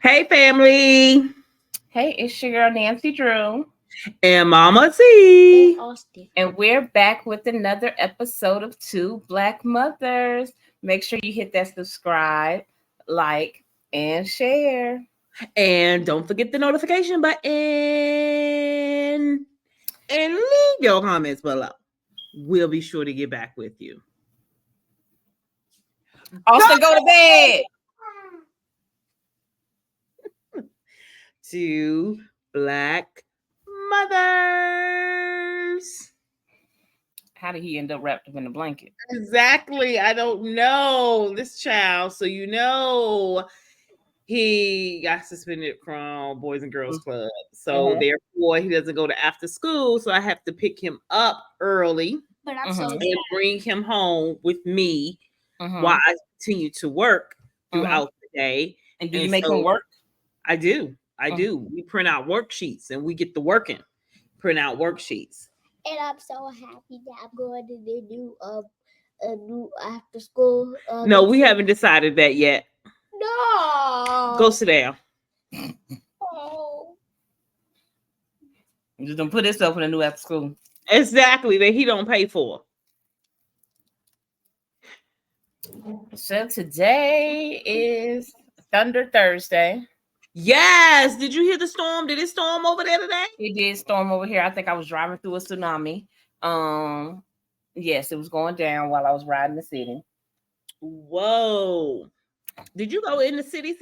Hey, family. Hey, it's your girl Nancy Drew, And Mama T. Austin. and we're back with another episode of Two Black Mothers. Make sure you hit that subscribe, like, and share. And don't forget the notification button. And leave your comments below. We'll be sure to get back with you. Austin, go to bed. Two Black Mothers. How did he end up wrapped up in a blanket? Exactly. I don't know this child. So, he got suspended from Boys and Girls Club. So, therefore, he doesn't go to after school. So, I have to pick him up early But I'm so and bring him home with me while I continue to work throughout the day. And do you make him work? I do. We print out worksheets and we get the working. Print out worksheets. And I'm so happy that I'm going to do after school. No, we haven't decided that yet. No. Go sit down. Oh. You just don't put yourself in a new after school. Exactly, that he don't pay for. So today is Thunder Thursday. Yes. Did you hear the storm? Did it storm over there today? It did storm over here. I think I was driving through a tsunami. Yes, it was going down while I was riding the city. Whoa. Did you go in the city?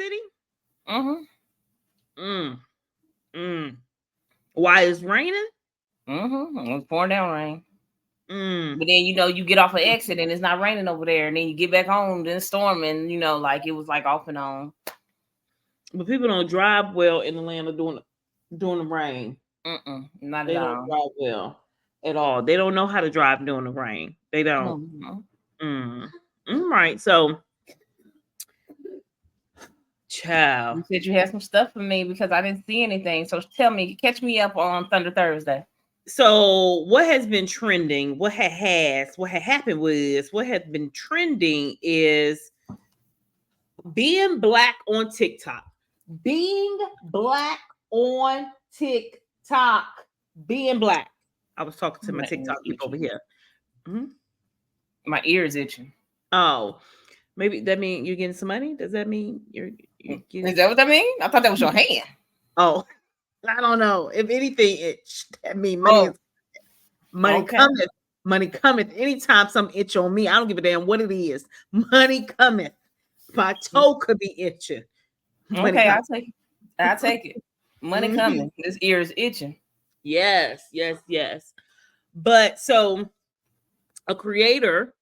Why it's raining? It was pouring down rain. But then you get off an exit and it's not raining over there, and then you get back home, then it's storming. Like it was like off and on. But people don't drive well in Atlanta during the rain. Not they at don't all. drive well at all. They don't know how to drive during the rain. They don't. Right. So, child, you said you had some stuff for me because I didn't see anything. So tell me, catch me up on Thunder Thursday. So what has been trending? What has been trending is being black on TikTok. Being black on TikTok. Being black. I was talking to my TikTok people over here. My ear is itching. Oh, maybe that means you're getting some money? Does that mean you're getting... Is that what that means? I thought that was your hand. Oh, I don't know. If anything, that means money. Money cometh. Money cometh. Anytime some itch on me, I don't give a damn what it is. Money cometh. My toe could be itching. Okay, I'll take it. I'll take it. Money coming. This ear is itching. Yes. But so a creator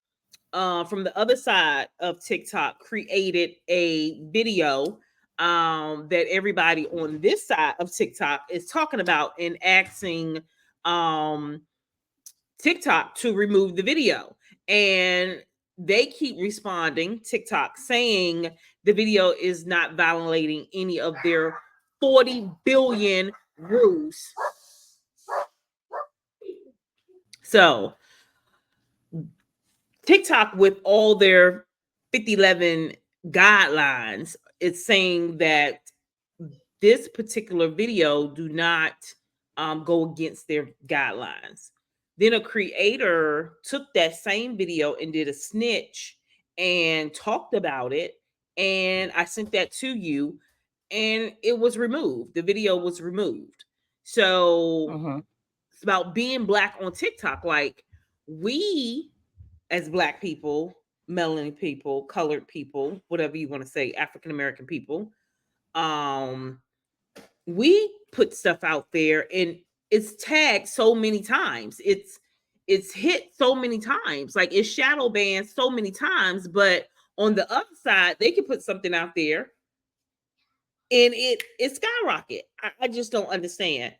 from the other side of TikTok created a video that everybody on this side of TikTok is talking about and asking TikTok to remove the video. And they keep responding, TikTok, saying the video is not violating any of their 40 billion rules. So TikTok, with all their 5011 guidelines, it's saying that this particular video do not go against their guidelines. Then a creator took that same video and did a snitch and talked about it. And I sent that to you and it was removed. The video was removed. So it's about being black on TikTok. Like, we as black people, melanin people, colored people, whatever you want to say, African American people, we put stuff out there and it's tagged so many times. It's hit so many times. Like, it's shadow banned so many times. But on the other side, they can put something out there and it skyrocket. I just don't understand.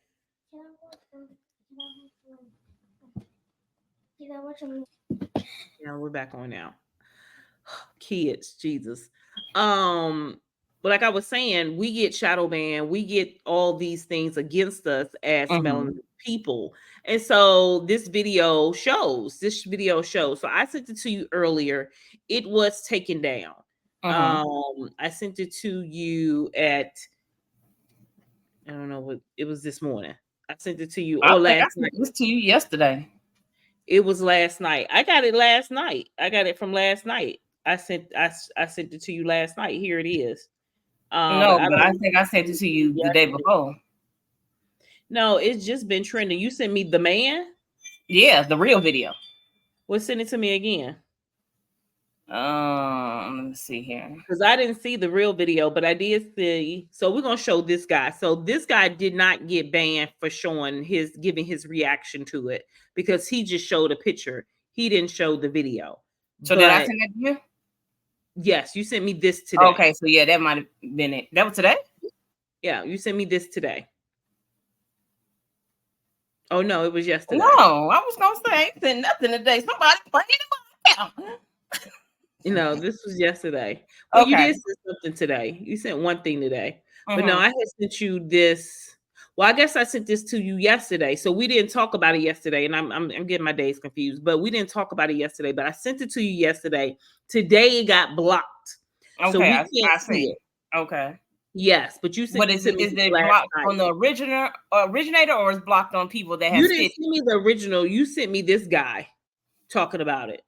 Yeah, we're back on now. Kids, Jesus. But like I was saying, we get shadow banned, we get all these things against us as melanin people. And so this video shows. So I sent it to you earlier. It was taken down. I sent it to you at, I don't know what it was this morning. I sent it to you I or think I last sent night. this to you yesterday. It was last night. I got it last night. I got it from last night. I sent it to you last night. Here it is. No, I but I don't think I sent it to you the day yesterday. before. No, it's just been trending. You sent me the man. Yeah, the real video. Well, send it to me again. Let me see here. Because I didn't see the real video, but I did see. So we're gonna show this guy. So this guy did not get banned for giving his reaction to it because he just showed a picture. He didn't show the video. So did I But send that to you? yes, you sent me this today. Okay, so yeah, that might have been it. That was today? Yeah, you sent me this today. Oh no, it was yesterday. No, I was gonna say I ain't sent nothing today. Somebody playing it out. This was yesterday. But you Okay. did send something today. You sent one thing today. But no, I had sent you this. Well, I guess I sent this to you yesterday. So we didn't talk about it yesterday. And I'm getting my days confused. But we didn't talk about it yesterday. But I sent it to you yesterday. Today it got blocked. Okay, So we I can't see it. Okay. Yes, but you sent it to me is it last blocked night. on the originator or is blocked on people that have You didn't send me the original. You sent me this guy talking about it.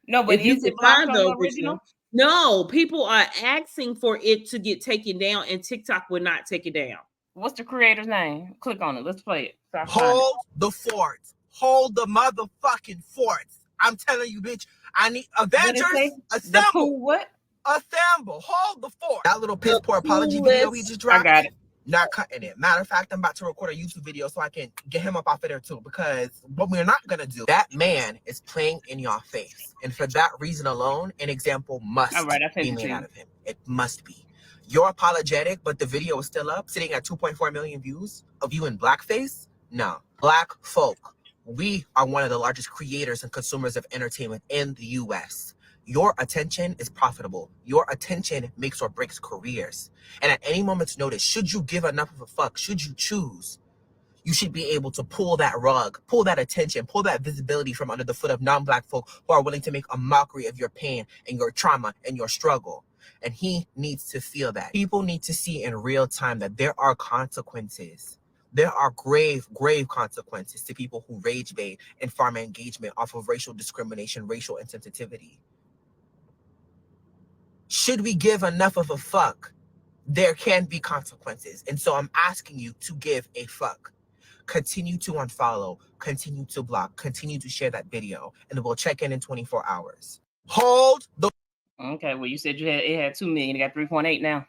No, but If you is it can blocked find on the original? No, people are asking for it to get taken down, and TikTok will not take it down. What's the creator's name? Click on it. Let's play it. Hold the fort. Hold the motherfucking fort. I'm telling you, bitch. I need Avengers. Assemble. What? Assemble. Hold the fort. That little piss poor apology video he just dropped. I got it. Not cutting it. Matter of fact, I'm about to record a YouTube video so I can get him up off of there too. Because what we're not gonna do, that man is playing in your face. And for that reason alone, an example must be made out of him. It must be. You're apologetic, but the video is still up, sitting at 2.4 million views of you in blackface? No. Black folk, we are one of the largest creators and consumers of entertainment in the US. Your attention is profitable. Your attention makes or breaks careers. And at any moment's notice, should you give enough of a fuck, should you choose, you should be able to pull that rug, pull that attention, pull that visibility from under the foot of non-black folk who are willing to make a mockery of your pain and your trauma and your struggle. And he needs to feel that. People need to see in real time that there are consequences. There are grave, grave consequences to people who rage bait and farm engagement off of racial discrimination, racial insensitivity. Should we give enough of a fuck, there can be consequences. And so I'm asking you to give a fuck. Continue to unfollow, continue to block, continue to share that video, and we'll check in 24 hours. Hold the... Okay, well, you said it had 2 million. It got 3.8 now.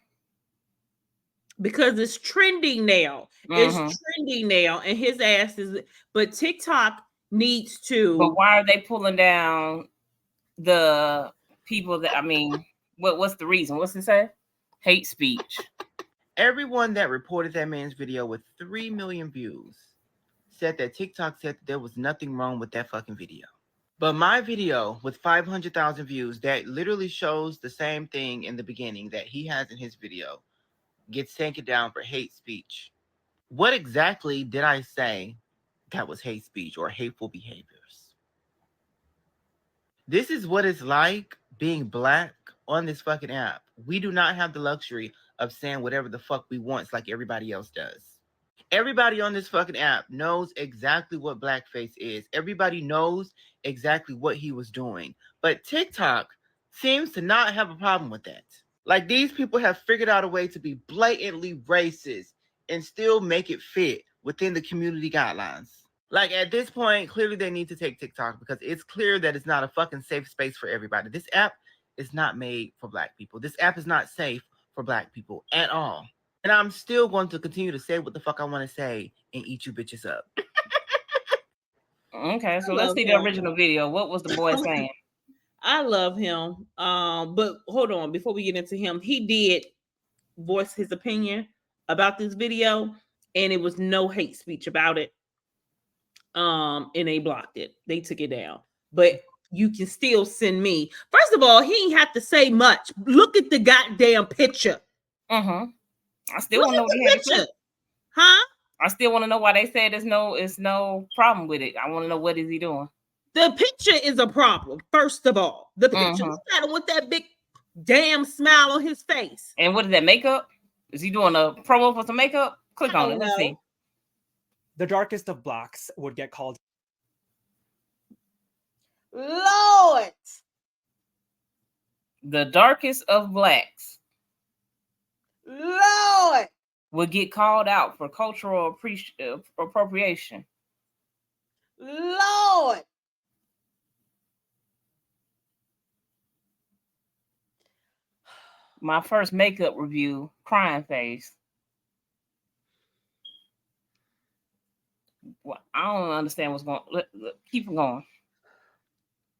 Because it's trending now. It's trending now. And his ass is... But TikTok needs to... But why are they pulling down the people that... I mean... What's the reason? What's it say? Hate speech. Everyone that reported that man's video with 3 million views said that TikTok said that there was nothing wrong with that fucking video. But my video with 500,000 views that literally shows the same thing in the beginning that he has in his video gets taken down for hate speech. What exactly did I say that was hate speech or hateful behaviors? This is what it's like being black on this fucking app. We do not have the luxury of saying whatever the fuck we want like everybody else does. Everybody on this fucking app knows exactly what blackface is. Everybody knows exactly what he was doing. But TikTok seems to not have a problem with that. Like, these people have figured out a way to be blatantly racist and still make it fit within the community guidelines. Like, at this point, clearly they need to take TikTok because it's clear that it's not a fucking safe space for everybody. This app is not made for black people. This app is not safe for black people at all. And I'm still going to continue to say what the fuck I want to say and eat you bitches up. Okay, so let's see the original video. What was the boy saying? I love him. But hold on, before we get into him, he did voice his opinion about this video, and it was no hate speech about it. And they blocked it. They took it down. But you can still send me. First of all, he ain't have to say much. Look at the goddamn picture. I still want to know what he had to say. Huh? I still want to know why they said it's no problem with it. I want to know what is he doing. The picture is a problem. First of all, the picture. Look at him with that big damn smile on his face. And what is that, makeup? Is he doing a promo for some makeup? Click on it. Let's see. The darkest of blacks would get called. Lord. The darkest of blacks. Lord. Would get called out for cultural appropriation. Lord. My first makeup review, crying face. Well, I don't understand what's going on. Keep going.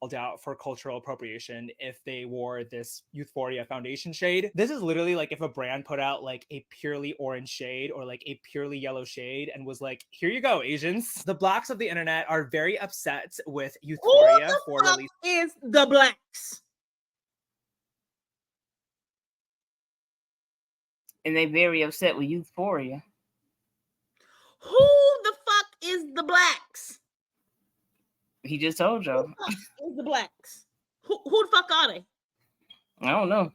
Called out for cultural appropriation if they wore this Youthforia foundation shade. This is literally like if a brand put out like a purely orange shade or like a purely yellow shade and was like, here you go, Asians. The blacks of the internet are very upset with Youthforia for releasing. Is the blacks. And they very upset with Youthforia. Who the fuck is the blacks? He just told you. Who the fuck is the blacks? Who the fuck are they? I don't know.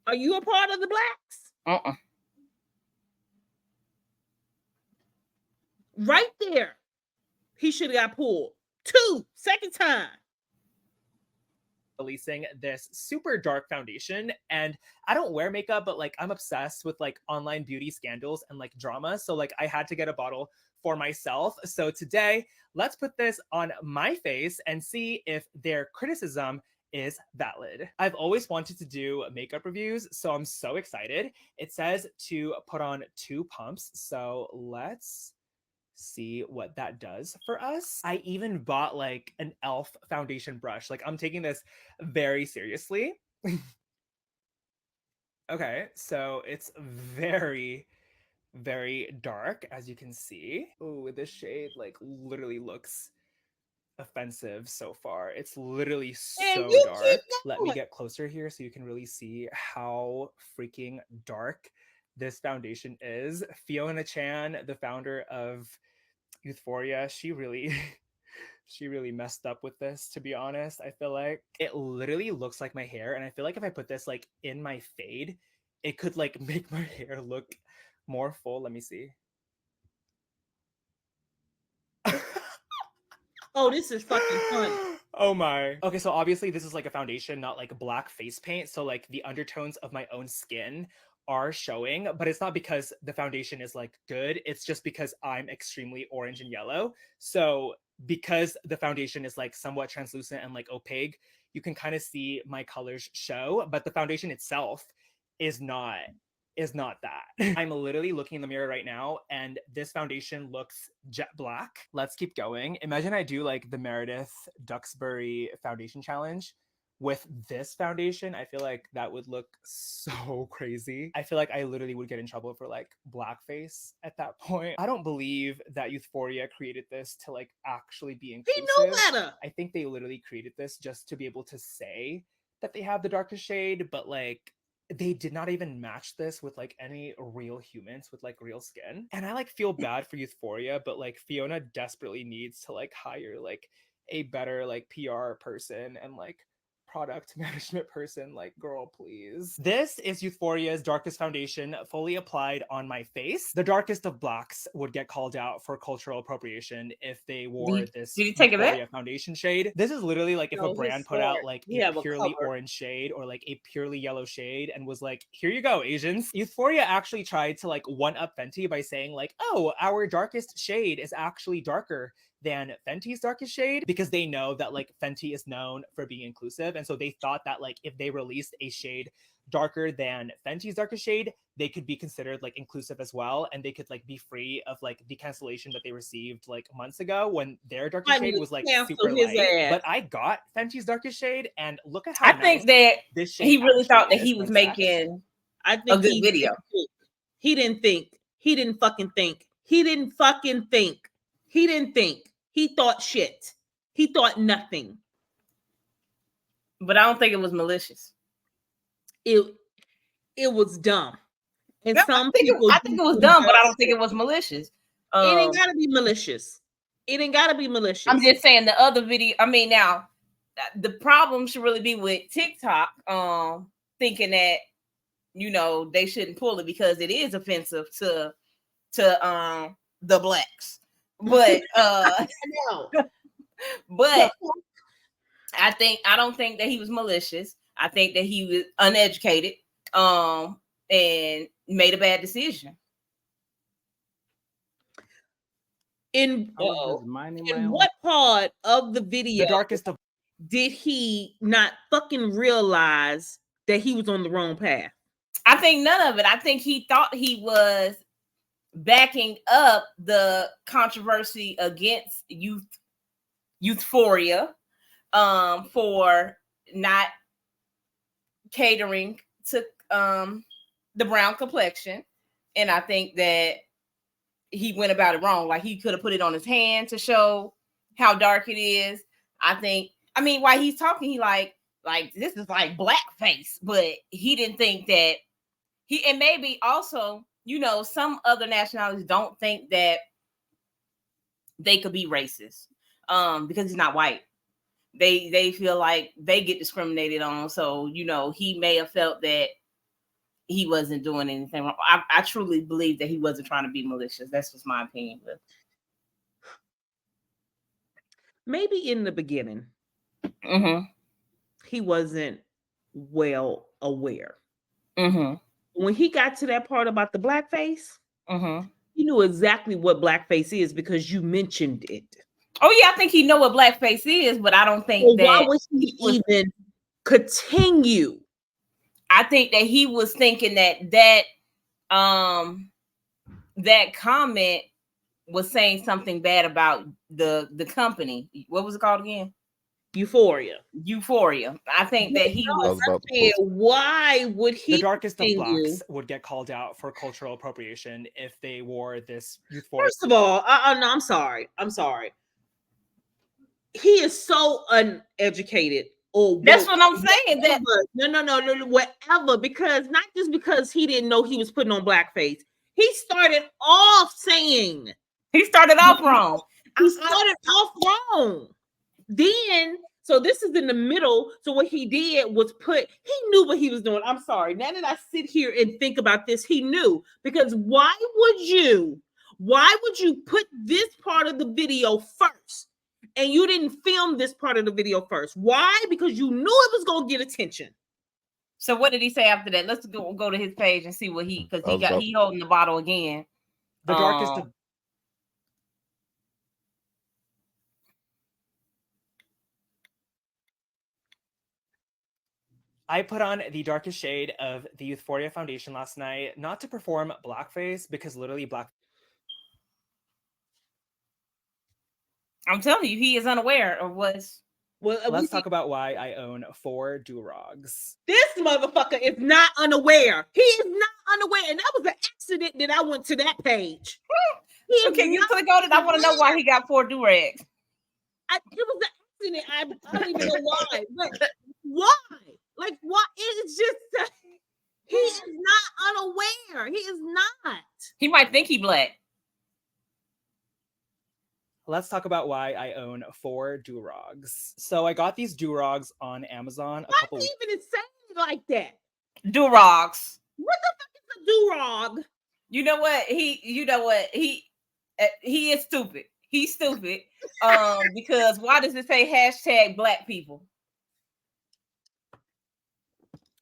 Are you a part of the blacks? Right there. He should have got pulled. Second time. Releasing this super dark foundation, and I don't wear makeup, but like I'm obsessed with like online beauty scandals and like drama, so like I had to get a bottle for myself. So today let's put this on my face and see if their criticism is valid. I've always wanted to do makeup reviews, so I'm so excited. It says to put on 2 pumps, so let's see what that does for us. I even bought like an e.l.f. foundation brush. Like I'm taking this very seriously. Okay, so it's very, very dark, as you can see. Oh, this shade like literally looks offensive so far. It's literally so dark. Let me get closer here so you can really see how freaking dark this foundation is. Fiona Chan, the founder of Youthforia, she really messed up with this, to be honest. I feel like it literally looks like my hair, and I feel like if I put this like in my fade, it could like make my hair look more full. Let me see. Oh, this is fucking funny. Oh my. Okay, so obviously this is like a foundation, not like black face paint. So like the undertones of my own skin are showing, but it's not because the foundation is like good. It's just because I'm extremely orange and yellow. So because the foundation is like somewhat translucent and like opaque, you can kind of see my colors show, but the foundation itself is not that. I'm literally looking in the mirror right now and this foundation looks jet black. Let's keep going. Imagine I do like the Meredith Duxbury foundation challenge with this foundation. I feel like that would look so crazy. I feel like I literally would get in trouble for like blackface at that point. I don't believe that Youthforia created this to like actually be inclusive. They know better. I think they literally created this just to be able to say that they have the darkest shade, but like they did not even match this with like any real humans with like real skin. And I like feel bad for Youthforia, but like Fiona desperately needs to like hire like a better like PR person and like product management person. Like, girl, please. This is Youthforia's darkest foundation, fully applied on my face. The darkest of blacks would get called out for cultural appropriation if they wore this Youthforia foundation shade. This is literally like if a brand put out like a purely orange shade or like a purely yellow shade and was like, here you go, Asians. Youthforia actually tried to like one-up Fenty by saying like, oh, our darkest shade is actually darker than Fenty's darkest shade, because they know that like Fenty is known for being inclusive, and so they thought that like if they released a shade darker than Fenty's darkest shade, they could be considered like inclusive as well, and they could like be free of like the cancellation that they received like months ago when their darkest shade was like super light. But I got Fenty's darkest shade, and look at how I think that this shade he really thought that he was making a good video. He didn't think. He didn't fucking think. He didn't fucking think. He didn't think. He thought shit. He thought nothing. But I don't think it was malicious. It was dumb. And I think it was dumb, but I don't think it was malicious. It ain't gotta be malicious. It ain't gotta be malicious. I'm just saying the other video. I mean, now the problem should really be with TikTok. thinking that, you know, they shouldn't pull it because it is offensive to the blacks. But No. but I don't think that he was malicious. I think that he was uneducated and made a bad decision. In what part of the video The darkest of did he not fucking realize that he was on the wrong path? I think none of it. I think he thought he was backing up the controversy against youthphoria for not catering to the brown complexion. And I think that he went about it wrong. Like, he could have put it on his hand to show how dark it is. I mean, while he's talking, he like this is like blackface, but he didn't think that and maybe also, you know, some other nationalities don't think that they could be racist because he's not white. They feel like they get discriminated on. So, you know, he may have felt that he wasn't doing anything wrong. I truly believe that he wasn't trying to be malicious. That's just my opinion. But maybe in the beginning, he wasn't well aware. When he got to that part about the blackface, he knew exactly what blackface is because you mentioned it. Oh yeah, I think he know what blackface is, but I don't think that. Why would he even continue? I think that he was thinking that that comment was saying something bad about the company. What was it called again? Euphoria. I think that he was saying, why would he? The darkest of blacks would get called out for cultural appropriation if they wore this youthful. First of all, no, I'm sorry. He is so uneducated. That's what I'm saying. No, whatever. Because not just because he didn't know he was putting on blackface. He started off saying he started off wrong. He started off wrong. Then, so this is in the middle. So what he did was he knew what he was doing. I'm sorry. Now that I sit here and think about this, he knew. Because why would you put this part of the video first? And you didn't film this part of the video first. Why? Because you knew it was going to get attention. So what did he say after that? Let's go to his page and see what he holding the bottle again. The darkest of I put on the darkest shade of the Euphoria Foundation last night, not to perform blackface, because literally black. I'm telling you, he is unaware of what's. Well, let's talk about why I own 4 do-rogs. This motherfucker is not unaware. He is not unaware. And that was an accident that I went to that page. Can you click on it? I want to know why he got 4 do-rags. It was an accident. I don't even know why. But why? Like, why? It's just he is not unaware. He is not. He might think he black. Let's talk about why I own 4 do-rogs. So I got these do-rogs on Amazon. Why even say it like that? Do-rogs. What the fuck is a do-rog? You know what? He is stupid. He's stupid. Because why does it say hashtag black people?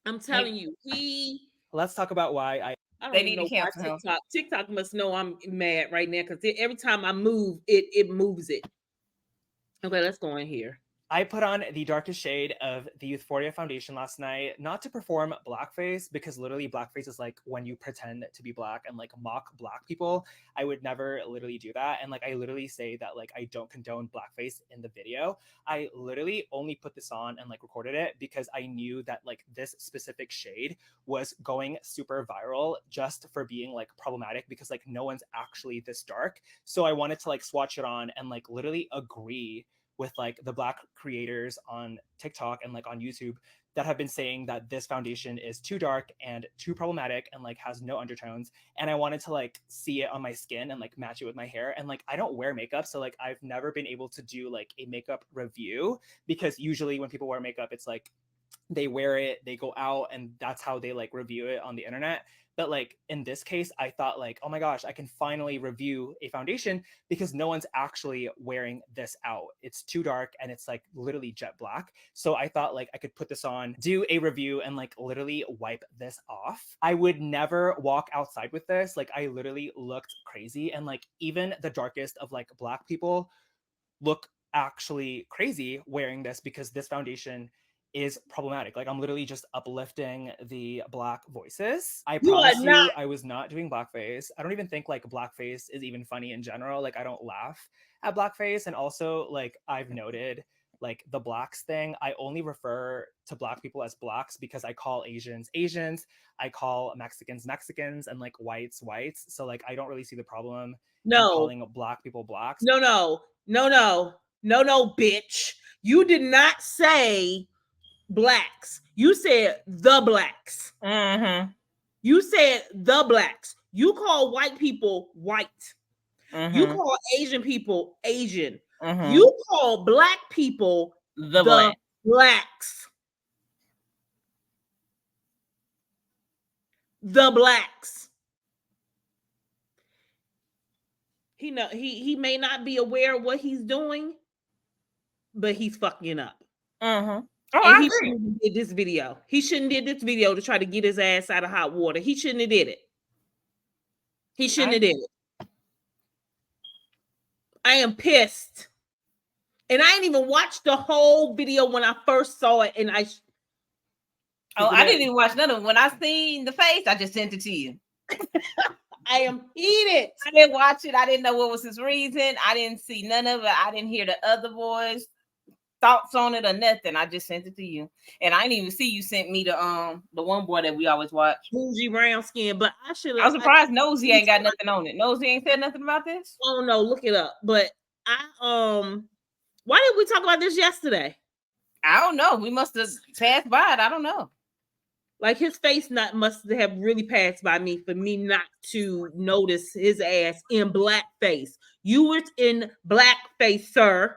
I'm telling you, Let's talk about why I they need to cancel TikTok. TikTok must know I'm mad right now because every time I move, it moves it. Okay, let's go in here. I put on the darkest shade of the Euphoria Foundation last night, not to perform blackface, because literally blackface is like when you pretend to be black and like mock black people. I would never literally do that. And like, I literally say that like, I don't condone blackface in the video. I literally only put this on and like recorded it because I knew that like this specific shade was going super viral just for being like problematic, because like no one's actually this dark. So I wanted to like swatch it on and like literally agree with like the black creators on TikTok and like on YouTube that have been saying that this foundation is too dark and too problematic and like has no undertones. And I wanted to like see it on my skin and like match it with my hair. And like, I don't wear makeup. So like, I've never been able to do like a makeup review, because usually when people wear makeup, it's like they wear it, they go out, and that's how they like review it on the internet. But like in this case, I thought like, oh my gosh, I can finally review a foundation because no one's actually wearing this out. It's too dark and it's like literally jet black. So I thought like I could put this on, do a review, and like literally wipe this off. I would never walk outside with this. Like I literally looked crazy, and like even the darkest of like Black people look actually crazy wearing this because this foundation is problematic. Like I'm literally just uplifting the Black voices. I promise you, I was not doing blackface. I don't even think like blackface is even funny in general. Like I don't laugh at blackface. And also like I've noted like the Blacks thing, I only refer to Black people as Blacks because I call Asians Asians, I call Mexicans Mexicans, and like whites whites. So like I don't really see the problem in calling Black people Blacks. No, bitch. You did not say Blacks. You said the Blacks. Mm-hmm. You said the Blacks. You call white people white. Mm-hmm. You call Asian people Asian. Mm-hmm. You call Black people the Blacks. The Blacks. He may not be aware of what he's doing, but he's fucking up. Mm-hmm. Oh, and he shouldn't have did this video. He shouldn't did this video to try to get his ass out of hot water. He shouldn't have did it. He shouldn't have did it. I am pissed. And I didn't even watch the whole video when I first saw it. And I didn't even watch none of it. When I seen the face, I just sent it to you. I am heated. I didn't watch it. I didn't know what was his reason. I didn't see none of it. I didn't hear the other boys' thoughts on it or nothing. I just sent it to you. And I didn't even see you sent me the one boy that we always watch. Bougie brown skin, but I should I was surprised Nosy ain't got nothing on it. Nosy ain't said nothing about this. Oh no, look it up. But why did we talk about this yesterday? I don't know. We must have passed by it. I don't know. Like his face must have really passed by me for me not to notice his ass in blackface. You were in blackface, sir.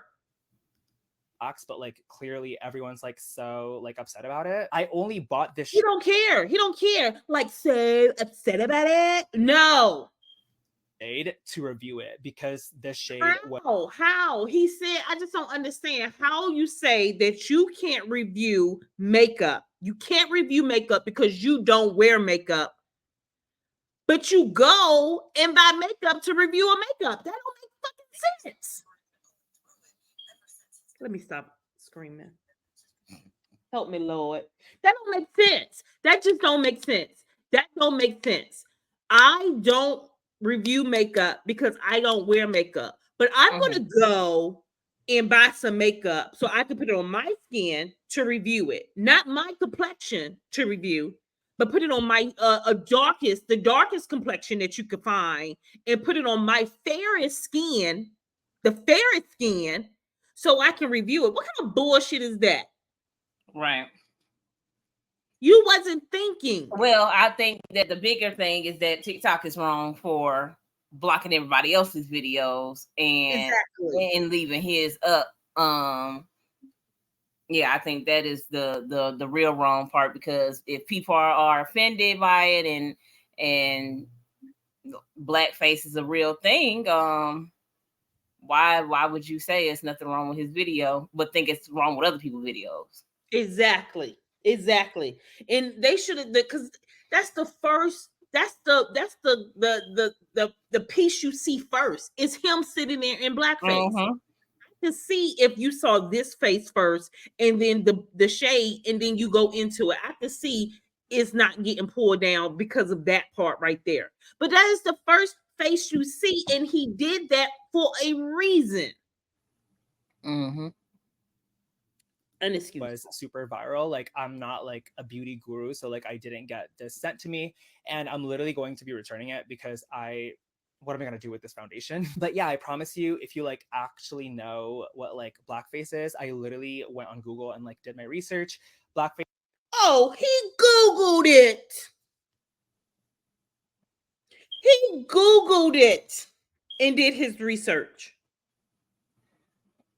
But like clearly everyone's like so like upset about it. I only bought this. He don't care. He don't care. Like so upset about it. No. To review it because this shade. How? He said, I just don't understand how you say that you can't review makeup. You can't review makeup because you don't wear makeup. But you go and buy makeup to review a makeup. That don't make fucking sense. Let me stop screaming. Help me, Lord. That don't make sense. That just don't make sense. That don't make sense. I don't review makeup because I don't wear makeup. But I'm going to go and buy some makeup so I can put it on my skin to review it. Not my complexion to review, but put it on my the darkest complexion that you could find and put it on my fairest skin, the fairest skin, so I can review it. What kind of bullshit is that? Right. You wasn't thinking. Well, I think that the bigger thing is that TikTok is wrong for blocking everybody else's videos and leaving his up. Yeah, I think that is the real wrong part, because if people are offended by it and blackface is a real thing, why would you say it's nothing wrong with his video but think it's wrong with other people's videos? Exactly. And they should have, because that's the first, that's the piece you see first is him sitting there in blackface. I can see if you saw this face first and then the shade and then you go into it, I can see it's not getting pulled down because of that part right there. But that is the first face you see, and he did that for a reason. And it was super viral. Like, I'm not like a beauty guru, so like I didn't get this sent to me, and I'm literally going to be returning it because what am I gonna do with this foundation? But yeah, I promise you, if you like actually know what like blackface is, I literally went on Google and like did my research. Blackface. Oh, he Googled it. He Googled it and did his research.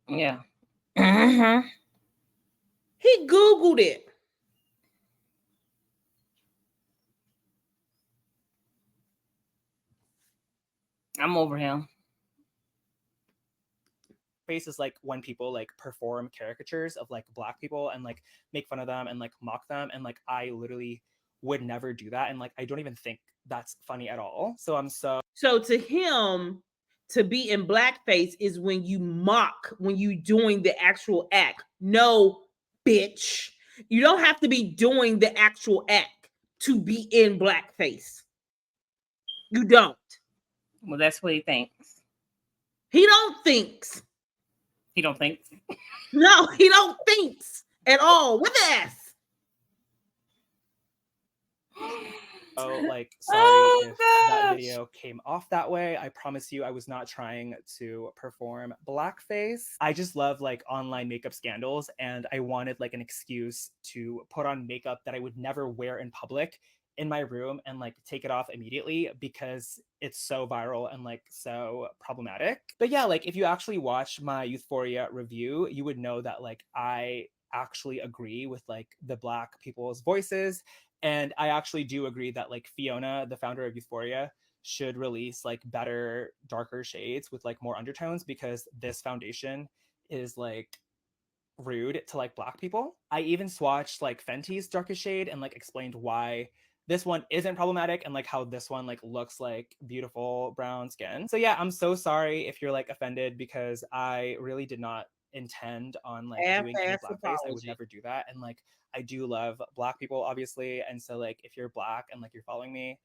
Yeah. He Googled it. I'm over him. Face is like when people like perform caricatures of like Black people and like make fun of them and like mock them, and like I literally would never do that, and like I don't even think that's funny at all. So So to him, to be in blackface is when you mock, when you doing the actual act. No, bitch. You don't have to be doing the actual act to be in blackface. You don't. Well, that's what he thinks. He don't thinks. He don't think. No, he don't thinks at all. With S. Oh, like, sorry if that video came off that way. I promise you I was not trying to perform blackface. I just love like online makeup scandals, and I wanted like an excuse to put on makeup that I would never wear in public in my room and like take it off immediately because it's so viral and like so problematic. But yeah, like if you actually watch my Euphoria review, you would know that like I actually agree with like the Black people's voices. And I actually do agree that like Fiona, the founder of Euphoria, should release like better, darker shades with like more undertones, because this foundation is like rude to like Black people. I even swatched like Fenty's darkest shade and like explained why this one isn't problematic and like how this one like looks like beautiful brown skin. So yeah, I'm so sorry if you're like offended, because I really did not intend on like doing any blackface. I would never do that. And like I do love Black people, obviously. And so like if you're Black and like you're following me,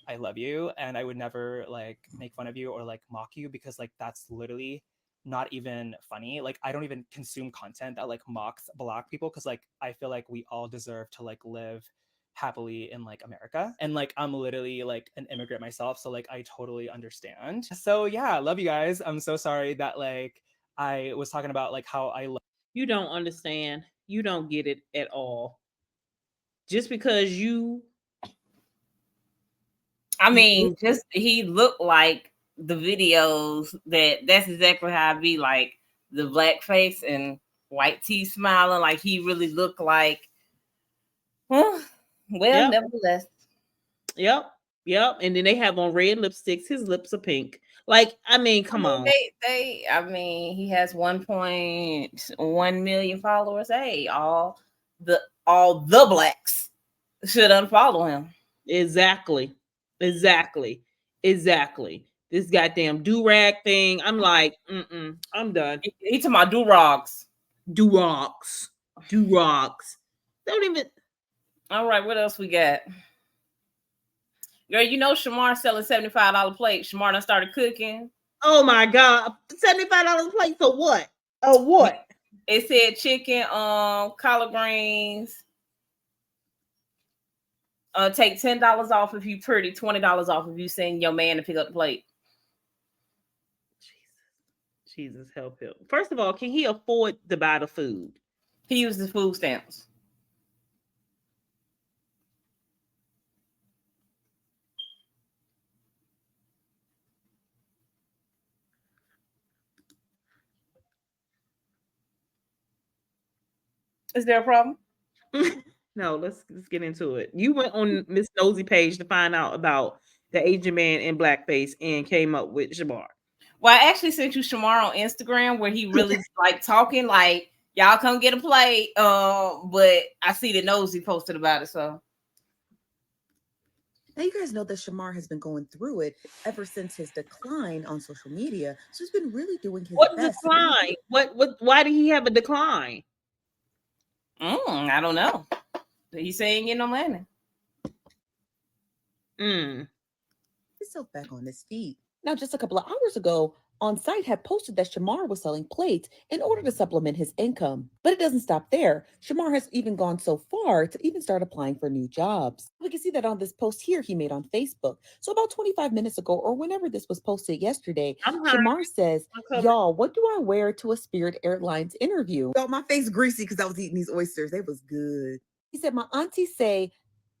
I love you. And I would never like make fun of you or like mock you, because like that's literally not even funny. Like I don't even consume content that like mocks Black people, because like I feel like we all deserve to like live happily in like America. And like I'm literally like an immigrant myself, so like I totally understand. So yeah, love you guys. I'm so sorry that like I was talking about like how I love. You don't understand. You don't get it at all. Just because you, I mean, just he looked like the videos that's exactly how I be like the blackface and white teeth smiling, like he really looked like, well, Yep. nevertheless. Yep. And then they have on red lipsticks. His lips are pink. Like, I mean, come on. I mean, he has 1.1 million followers. Hey, all the Blacks should unfollow him. Exactly. This goddamn do-rag thing. I'm like, I'm done. He talking about do-rags. Do-rags. Don't even. All right, what else we got? Girl, you know Shamar selling $75 plate. Shamar done started cooking. Oh my God. $75 plate for what? Oh, what? It said chicken, collard greens. Take $10 off if you pretty, $20 off if you send your man to pick up the plate. Jesus, help him. First of all, can he afford to buy the food? He uses food stamps. Is there a problem? No, let's get into it. You went on Miss Nosy page to find out about the Asian man in blackface and came up with Shamar. Well, I actually sent you Shamar on Instagram where he really like talking like, y'all come get a plate. But I see that Nosy posted about it, so. Now you guys know that Shamar has been going through it ever since his decline on social media. So he's been really doing his best. Decline? What why did he have a decline? I don't know. He's saying no money. Himself back on his feet. Now, just a couple of hours ago, On Site had posted that Shamar was selling plates in order to supplement his income. But it doesn't stop there. Shamar has even gone so far to even start applying for new jobs. We can see that on this post here he made on Facebook. So about 25 minutes ago, or whenever this was posted yesterday, Shamar says, y'all, what do I wear to a Spirit Airlines interview? Got my face greasy because I was eating these oysters. They was good. He said, my auntie say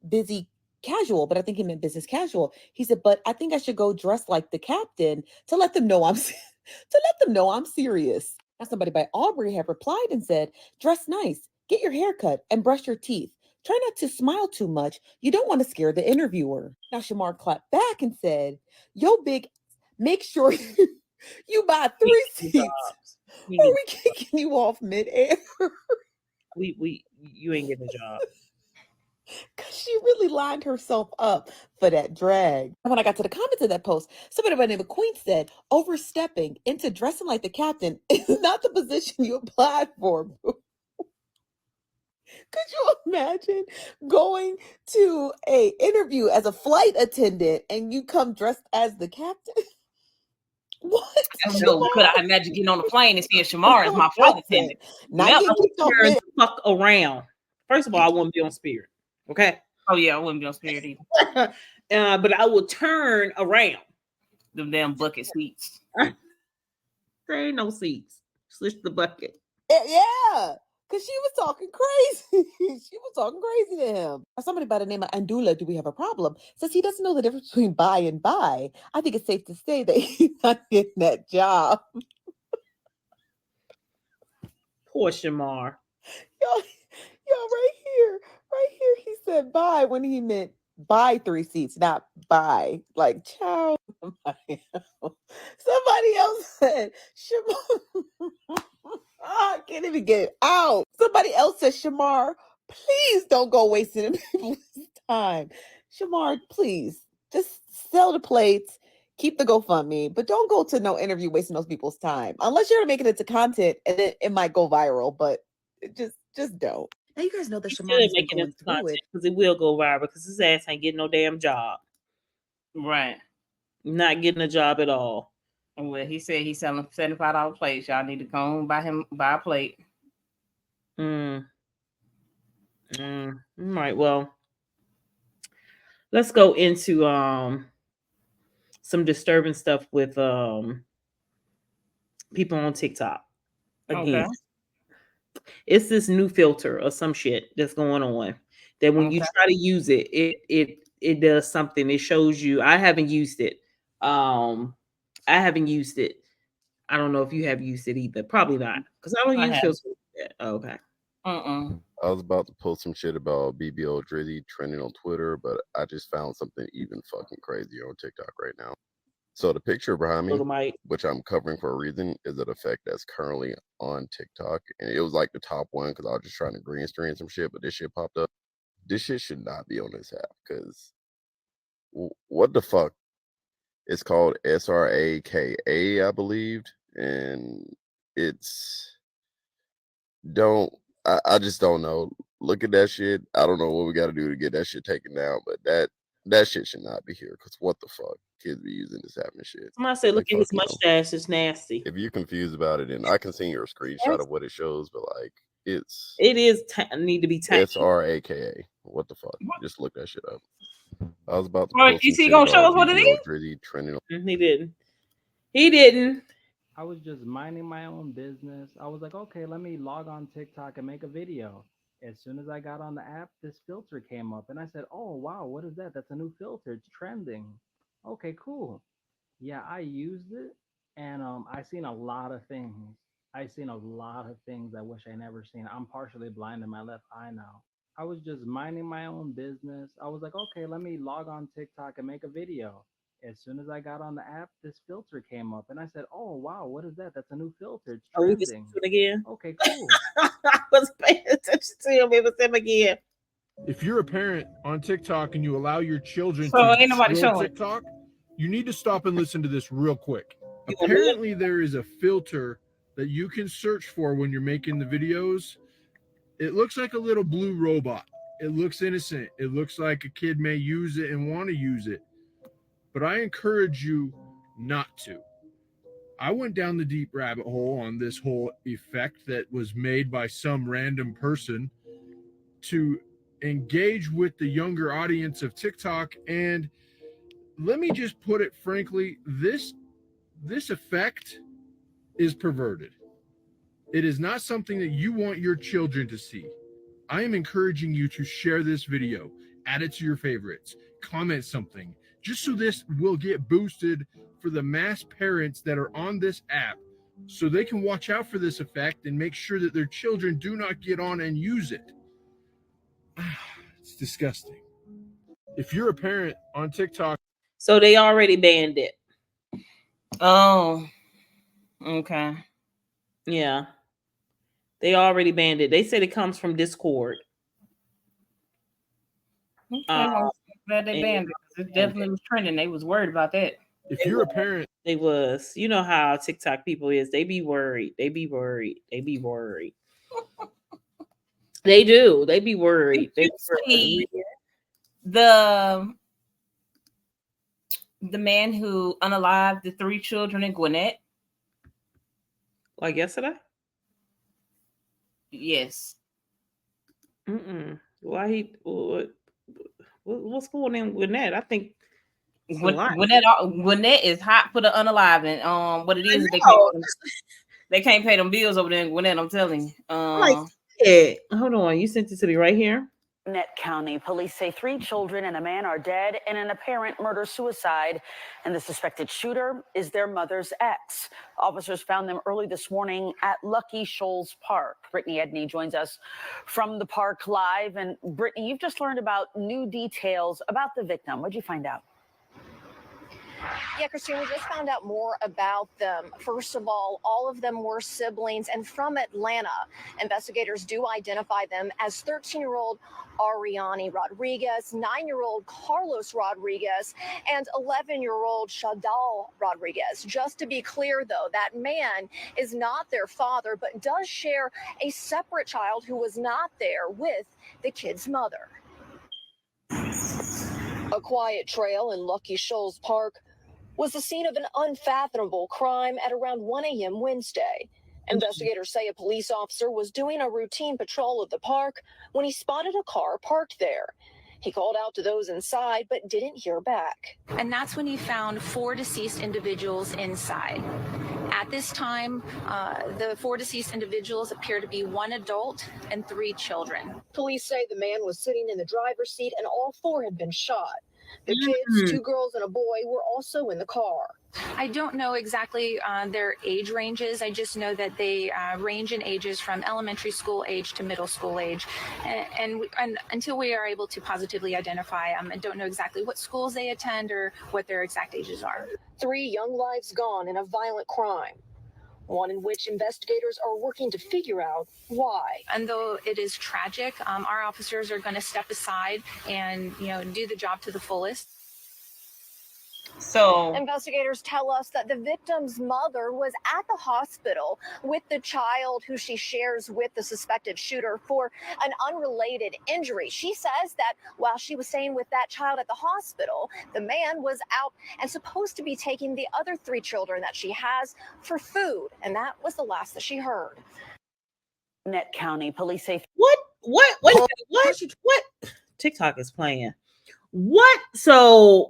busy casual, but I think he meant business casual. He said, but I think I should go dressed like the captain to let them know I'm serious. Now, somebody by Aubrey had replied and said, dress nice, get your hair cut, and brush your teeth. Try not to smile too much. You don't want to scare the interviewer. Now, Shamar clapped back and said, yo, big make sure you buy 3 seats, or we kicking you off midair. You ain't getting a job. Because she really lined herself up for that drag. And when I got to the comments of that post, somebody by the name of Queen said, overstepping into dressing like the captain is not the position you applied for. Could you imagine going to a interview as a flight attendant and you come dressed as the captain? What? I don't know. Could I imagine getting on the plane and seeing Shamar as my flight attendant? Not get kicked off mid- fuck around. First of all, I wouldn't be on Spirit. Okay. Oh yeah, I wouldn't be on Spirit either. But I will turn around. Them damn bucket seats. There ain't no seats. Switch the bucket. Yeah. Because she was talking crazy. She was talking crazy to him. Somebody by the name of Andula, do we have a problem? Says he doesn't know the difference between buy and buy. I think it's safe to say that he's not getting that job. Poor Shamar. Y'all, right here, he said buy when he meant buy 3 seats, not buy. Like, ciao. Somebody else said, Shamar. I can't even get it out. Somebody else said, Shamar, please don't go wasting people's time. Shamar, please, just sell the plates, keep the GoFundMe, but don't go to no interview wasting those people's time. Unless you're making it to content and it might go viral, but just don't. Now you guys know that Shamar has been going through it. Because it will go viral because his ass ain't getting no damn job. Right. Not getting a job at all. Well, he said he's selling $75 plates. Y'all need to go and buy a plate. All right. Well, let's go into some disturbing stuff with people on TikTok. Again, it's this new filter or some shit that's going on that when you try to use it, it does something. It shows you. I haven't used it. I don't know if you have used it either. Probably not, because I don't use filters. Oh, okay. I was about to post some shit about BBO Drizzy trending on Twitter, but I just found something even fucking crazier on TikTok right now. So the picture behind me, which I'm covering for a reason, is an effect that's currently on TikTok. And it was like the top one because I was just trying to green screen some shit, but this shit popped up. This shit should not be on this app because what the fuck? It's called SRAKA, I believe. And it's... I just don't know. Look at that shit. I don't know what we got to do to get that shit taken down, but that shit should not be here because what the fuck? Kids be using this app and shit. Somebody said, look at his mustache. It's nasty. If you're confused about it, and I can send you a screenshot of what it shows, but like it is need to be typed. SRAKA. What the fuck? Just look that shit up. I was about to post some shit gonna show us what it is? He didn't. I was just minding my own business. I was like, okay, let me log on TikTok and make a video. As soon as I got on the app, this filter came up and I said, oh, wow, what is that? That's a new filter. It's trending. Okay, cool. Yeah, I used it and I seen a lot of things. I seen a lot of things I wish I never seen. I'm partially blind in my left eye now. I was just minding my own business. I was like, okay, let me log on TikTok and make a video. As soon as I got on the app, this filter came up and I said, oh, wow, what is that? That's a new filter. It's trending. Again? Okay, cool. I was paying attention to him. It was him again. If you're a parent on TikTok and you allow your children to scroll TikTok, you need to stop and listen to this real quick. Apparently, there is a filter that you can search for when you're making the videos. It looks like a little blue robot. It looks innocent. It looks like a kid may use it and want to use it. But I encourage you not to. I went down the deep rabbit hole on this whole effect that was made by some random person to engage with the younger audience of TikTok. And let me just put it frankly, this effect is perverted. It is not something that you want your children to see. I am encouraging you to share this video, add it to your favorites, comment something, just so this will get boosted for the mass parents that are on this app so they can watch out for this effect and make sure that their children do not get on and use it. It's disgusting. If you're a parent on TikTok. So they already banned it. Oh, okay. Yeah. They already banned it. They said it comes from Discord. Okay, well, glad they banned it because it definitely was trending. They was worried about that. If you're a parent, they was. You know how TikTok people is. They be worried. They be worried. They be worried. They do. They be worried. They see the man who unalived the 3 children in Gwinnett. Like yesterday? Yes. Why he? What's going on with that? I think Gwinnett is hot for the unalive, and what it is they can't pay them bills over there in Gwinnett. I'm telling you. Hold on, you sent it to me right here. Gwinnett County police say 3 children and a man are dead in an apparent murder-suicide, and the suspected shooter is their mother's ex. Officers found them early this morning at Lucky Shoals Park. Brittany Edney joins us from the park live. And Brittany, you've just learned about new details about the victim. What'd you find out? Yeah, Christine, we just found out more about them. First of all of them were siblings and from Atlanta. Investigators do identify them as 13-year-old Ariani Rodriguez, 9-year-old Carlos Rodriguez, and 11-year-old Shadal Rodriguez. Just to be clear, though, that man is not their father, but does share a separate child who was not there with the kid's mother. A quiet trail in Lucky Shoals Park was the scene of an unfathomable crime at around 1 a.m. Wednesday. Investigators say a police officer was doing a routine patrol of the park when he spotted a car parked there. He called out to those inside, but didn't hear back. And that's when he found 4 deceased individuals inside. At this time, the 4 deceased individuals appear to be 1 adult and 3 children. Police say the man was sitting in the driver's seat and all 4 had been shot. The kids, 2 girls and a boy, were also in the car. I don't know exactly their age ranges. I just know that they range in ages from elementary school age to middle school age. And until we are able to positively identify, I don't know exactly what schools they attend or what their exact ages are. 3 young lives gone in a violent crime. One in which investigators are working to figure out why. And though it is tragic, our officers are going to step aside and, do the job to the fullest. So investigators tell us that the victim's mother was at the hospital with the child who she shares with the suspected shooter for an unrelated injury. She says that while she was staying with that child at the hospital, the man was out and supposed to be taking the other 3 children that she has for food. And that was the last that she heard. Gwinnett County police say what? TikTok is playing. What? So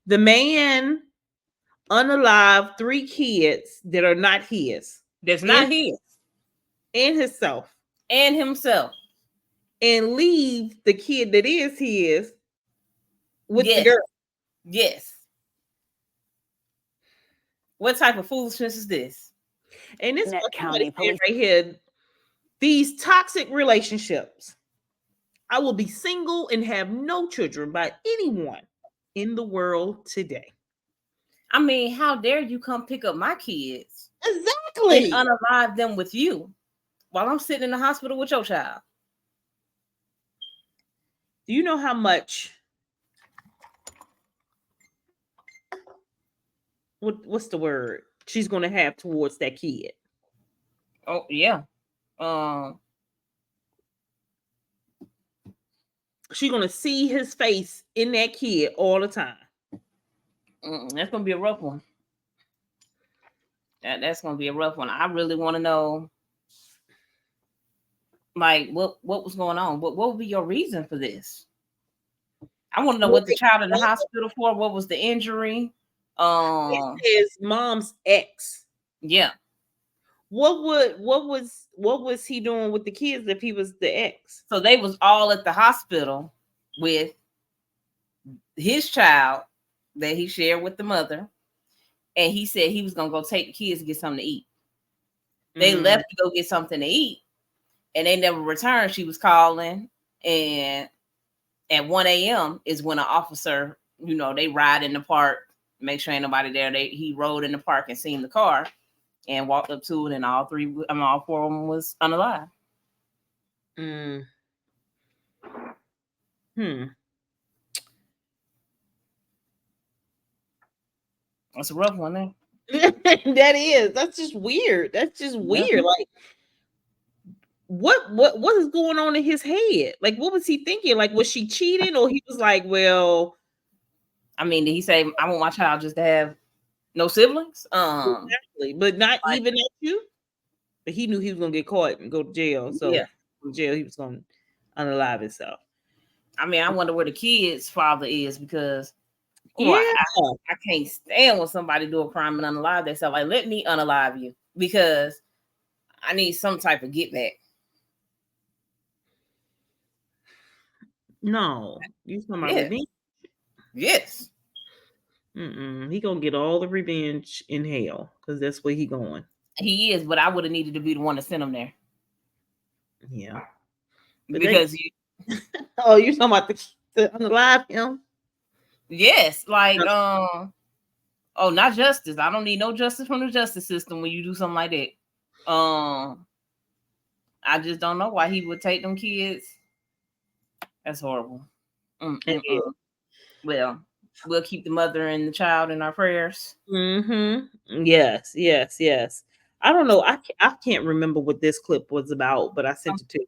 the man unalived 3 kids that are not his. That's not his. And himself. And himself. And leave the kid that is his with the girl. Yes. What type of foolishness is this? And this County police right here, these toxic relationships. I will be single and have no children by anyone in the world today. I mean, how dare you come pick up my kids? Exactly. And unalive them with you while I'm sitting in the hospital with your child. Do you know how much? What's the word she's going to have towards that kid? Oh yeah. She's going to see his face in that kid all the time. That's going to be a rough one. That's going to be a rough one. I really want to know, like, what was going on? What would be your reason for this? I want to know what the child in the hospital for. What was the injury? His mom's ex. Yeah. What was he doing with the kids if he was the ex? So they was all at the hospital with his child that he shared with the mother, and he said he was gonna go take the kids to get something to eat. They left to go get something to eat, and they never returned. She was calling, and at 1 a.m. is when an officer, they ride in the park, make sure ain't nobody there. He rode in the park and seen the car and walked up to it, and all four of them was unalive. That's a rough one, man. That is. That's just weird. That's just weird. Like, what is going on in his head? Like, what was he thinking? Like, was she cheating, or he was like, well, I mean, did he say, I want my child just to have no siblings? Exactly, but not like, even at you. But he knew he was gonna get caught and go to jail. So from jail, he was gonna unalive himself. I mean, I wonder where the kid's father is, because I can't stand when somebody do a crime and unalive themselves. Like, let me unalive you, because I need some type of get back. No, you talking about revenge? Yes. He gonna get all the revenge in hell, because that's where he going. He is, but I would have needed to be the one to send him there. Yeah, because you're talking about to unalive him? Yes, like not justice. I don't need no justice from the justice system when you do something like that. I just don't know why he would take them kids. That's horrible. Well, we'll keep the mother and the child in our prayers. Yes. I don't know. I can't remember what this clip was about, but I sent it to you.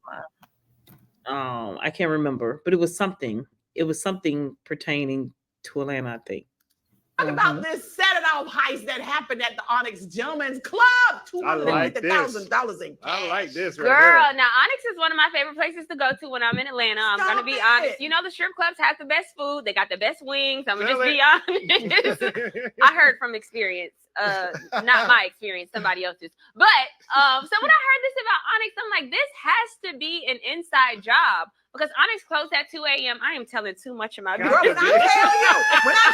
I can't remember, but it was something. It was something pertaining to Atlanta, I think. Talk about this set-it-off heist that happened at the Onyx Gentlemen's Club. $250,000 in cash. I like this, girl. Now Onyx is one of my favorite places to go to when I'm in Atlanta. I'm gonna be honest. You know, the strip clubs have the best food. They got the best wings. I'm gonna just be honest. I heard from experience, not my experience, somebody else's. But so when I heard this about Onyx, I'm like, this has to be an inside job. Because Onyx closed at 2 a.m. I am telling too much of my business. When I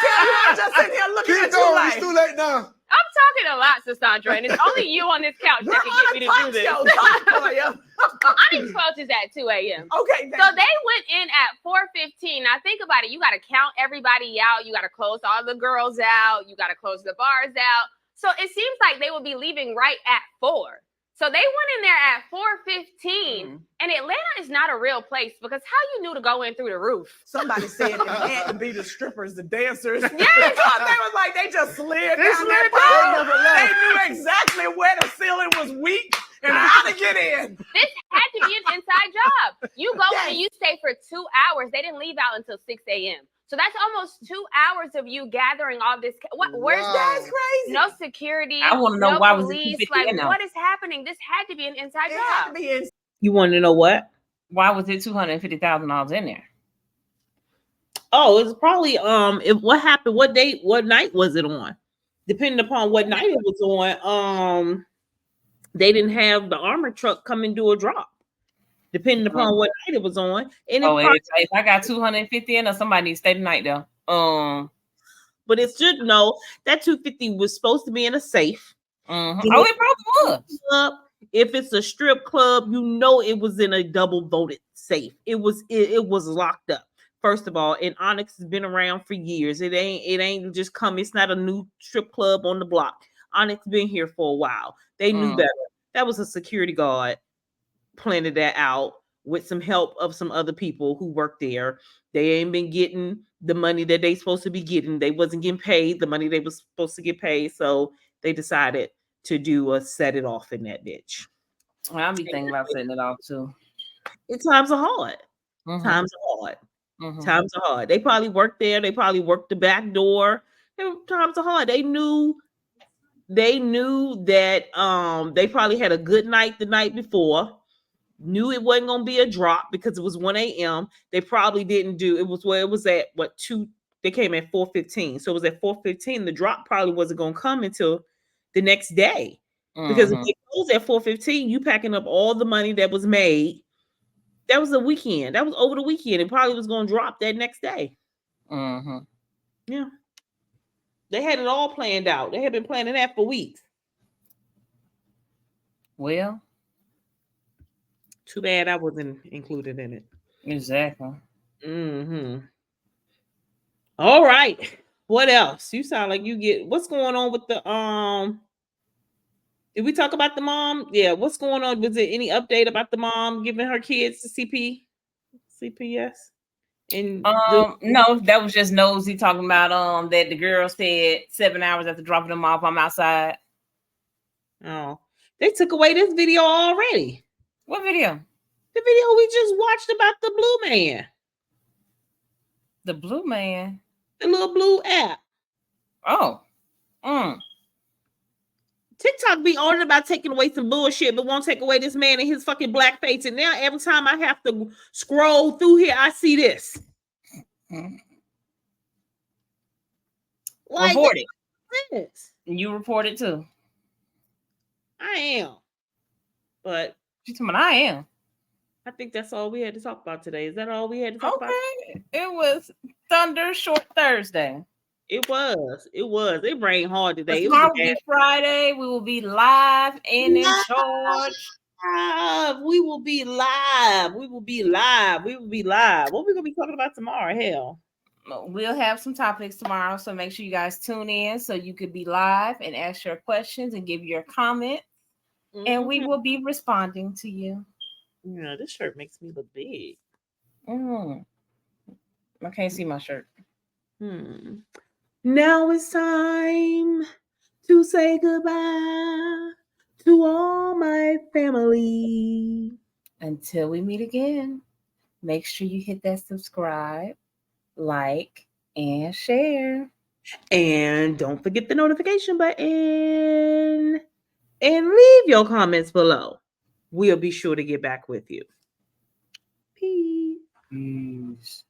tell you, I'm just sitting here looking at you like, it's too late now. I'm talking a lot, Sandra, and it's only you on this couch that can get me to do this. Onyx closes at 2 a.m. Okay. So they went in at 4:15. Now think about it. You got to count everybody out. You got to close all the girls out. You got to close the bars out. So it seems like they will be leaving right at 4. So they went in there at 4:15, and Atlanta is not a real place, because how you knew to go in through the roof? Somebody said it had to be the strippers, the dancers. Yes. Because they was like, they just slid down that pole. They knew exactly where the ceiling was weak and how to get in. This had to be an inside job. You go in and you stay for 2 hours. They didn't leave out until 6 a.m. So that's almost 2 hours of you gathering all this. Where's that's crazy? No security. I want to know why was it $250 like, what is happening? This had to be an inside job. You want to know what? Why was it $250,000 in there? Oh, it's probably what happened? What date? What night was it on? Depending upon what night it was on, they didn't have the armor truck come and do a drop. Depending upon what night it was on. And if I got 250 in, or somebody needs to stay the night though. But it should know that 250 was supposed to be in a safe. Oh, it probably was. If it's a strip club, you know it was in a double voted safe. It was locked up. First of all, and Onyx has been around for years. It ain't just come. It's not a new strip club on the block. Onyx been here for a while. They knew better. That was a security guard planted that out with some help of some other people who work there. They ain't been getting the money that they supposed to be getting. They wasn't getting paid the money they was supposed to get paid. So they decided to do a set it off in that bitch. I'll be thinking about setting it off too. Times are hard. Times are hard. They probably worked there. They probably worked the back door. Times are hard. They knew that they probably had a good night the night before. Knew it wasn't gonna be a drop because it was 1 a.m. They probably didn't do it was where it was at 2. They came at 4:15. So it was at 4:15. The drop probably wasn't gonna come until the next day. Because if it closed at 4:15, you packing up all the money that was made. That was a weekend. That was over the weekend. It probably was gonna drop that next day. Yeah. They had it all planned out. They had been planning that for weeks. Well, too bad I wasn't included in it. Exactly. All right. What else? You sound like you get. What's going on with the Did we talk about the mom? Yeah. What's going on? Was there any update about the mom giving her kids the CPS? And no, that was just nosy talking about that the girl said 7 hours after dropping them off, I'm outside. Oh, they took away this video already. What video? The video we just watched about the blue man. The blue man? The little blue app. Oh. TikTok be on about taking away some bullshit, but won't take away this man and his fucking black face. And now every time I have to scroll through here, I see this. Like, report it. You report it too. I am. But she's talking about I am. I think that's all we had to talk about today. Is that all we had to talk about? It was Thunder Short Thursday. It was. It rained hard today. Tomorrow will be Friday. We will be live and in charge. We will be live. What are we gonna be talking about tomorrow? Hell. We'll have some topics tomorrow, so make sure you guys tune in so you could be live and ask your questions and give your comments. And we will be responding to you. Yeah, this shirt makes me look big. I can't see my shirt. Now it's time to say goodbye to all my family. Until we meet again, make sure you hit that subscribe, like, and share. And don't forget the notification button. And leave your comments below. We'll be sure to get back with you. Peace.